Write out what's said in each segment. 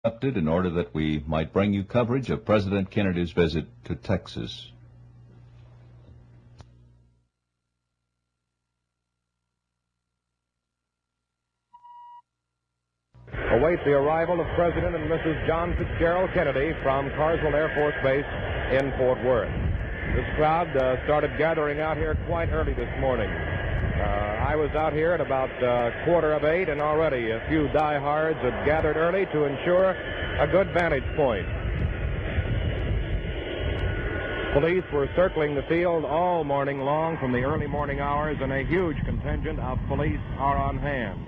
Conducted in order that we might bring you coverage of President Kennedy's visit to Texas. Await the arrival of President and Mrs. John Fitzgerald Kennedy from Carswell Air Force Base in Fort Worth. This crowd started gathering out here quite early this morning. I was out here at about 7:45, and already a few diehards had gathered early to ensure a good vantage point. Police were circling the field all morning long from the early morning hours, and a huge contingent of police are on hand.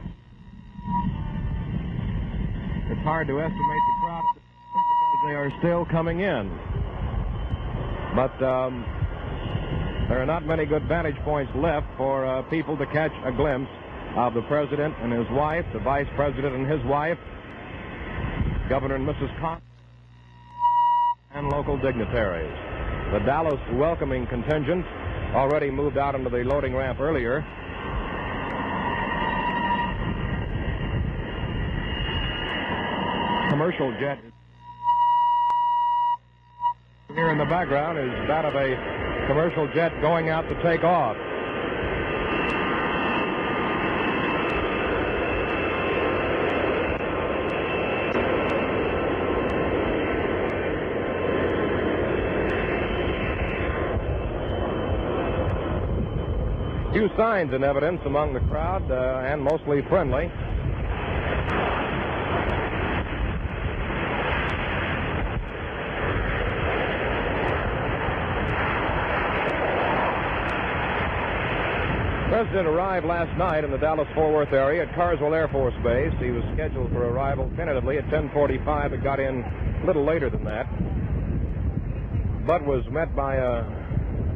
It's hard to estimate the crowd because they are still coming in. But there are not many good vantage points left for people to catch a glimpse of the President and his wife, the Vice President and his wife, Governor and Mrs. Conn, and local dignitaries. The Dallas welcoming contingent already moved out into the loading ramp earlier. Commercial jet here in the background is that of a commercial jet going out to take off. Few signs and evidence among the crowd, and mostly friendly. The President arrived last night in the Dallas-Fort Worth area at Carswell Air Force Base. He was scheduled for arrival tentatively at 10:45. It got in a little later than that, but was met by a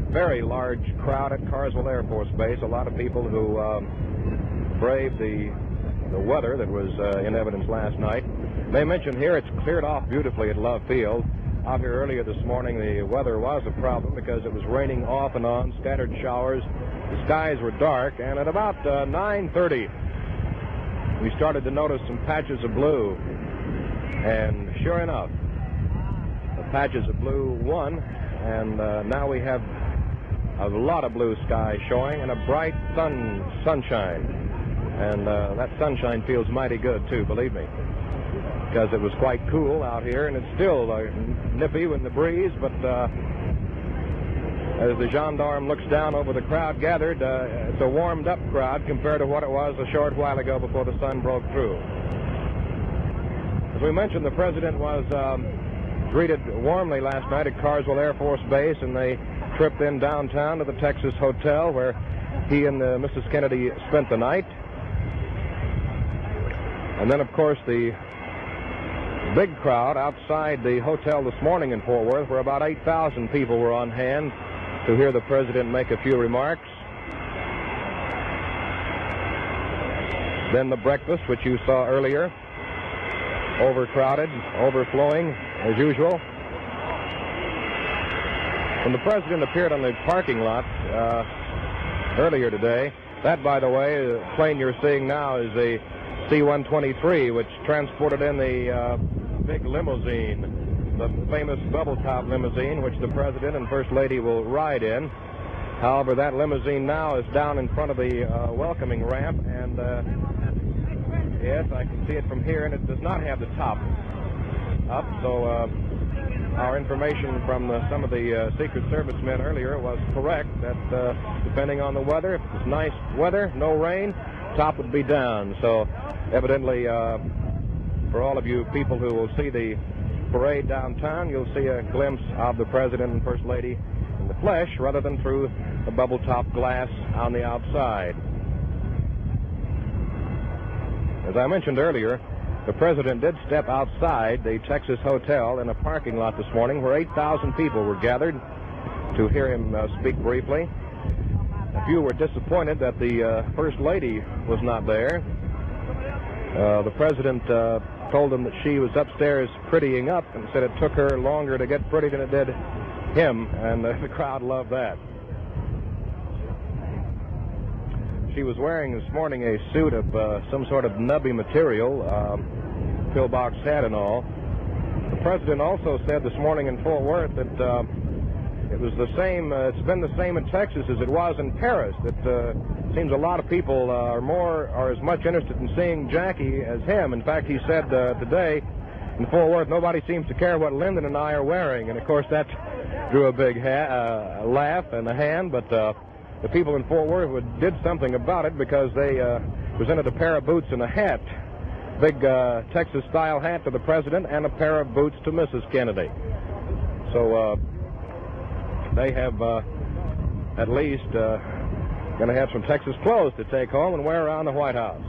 very large crowd at Carswell Air Force Base. A lot of people who braved the weather that was in evidence last night. They mentioned here it's cleared off beautifully at Love Field. Out here earlier this morning, the weather was a problem because it was raining off and on, scattered showers. The skies were dark, and at about 9:30, we started to notice some patches of blue. And sure enough, the patches of blue won, and now we have a lot of blue sky showing and a bright sunshine. And that sunshine feels mighty good, too, believe me, because it was quite cool out here, and it's still nippy with the breeze, but as the gendarme looks down over the crowd gathered, it's a warmed-up crowd compared to what it was a short while ago before the sun broke through. As we mentioned, the President was greeted warmly last night at Carswell Air Force Base, and they tripped in downtown to the Texas Hotel where he and Mrs. Kennedy spent the night. And then, of course, the big crowd outside the hotel this morning in Fort Worth, where about 8,000 people were on hand to hear the President make a few remarks. Then the breakfast, which you saw earlier, overcrowded, overflowing, as usual. When the President appeared on the parking lot earlier today, that, by the way, the plane you're seeing now is a C-123, which transported in the big limousine, the famous bubble-top limousine, which the President and First Lady will ride in. However, that limousine now is down in front of the welcoming ramp, and yes, I can see it from here, and it does not have the top up, so our information from some of the Secret Service men earlier was correct, that depending on the weather, if it's nice weather, no rain, top would be down. So evidently, for all of you people who will see the parade downtown, you'll see a glimpse of the President and First Lady in the flesh rather than through the bubble-top glass on the outside. As I mentioned earlier, the President did step outside the Texas Hotel in a parking lot this morning where 8,000 people were gathered to hear him speak briefly. A few were disappointed that the First Lady was not there. The President told them that she was upstairs prettying up and said it took her longer to get pretty than it did him, and the crowd loved that. She was wearing this morning a suit of some sort of nubby material, pillbox hat and all. The president also said this morning in Fort Worth that it was the same. It's been the same in Texas as it was in Paris. That seems a lot of people are as much interested in seeing Jackie as him. In fact, he said today in Fort Worth, nobody seems to care what Lyndon and I are wearing. And of course, that drew a big laugh and a hand. But the people in Fort Worth did something about it because they presented a pair of boots and a hat. Big Texas-style hat to the president and a pair of boots to Mrs. Kennedy. So they have at least going to have some Texas clothes to take home and wear around the White House.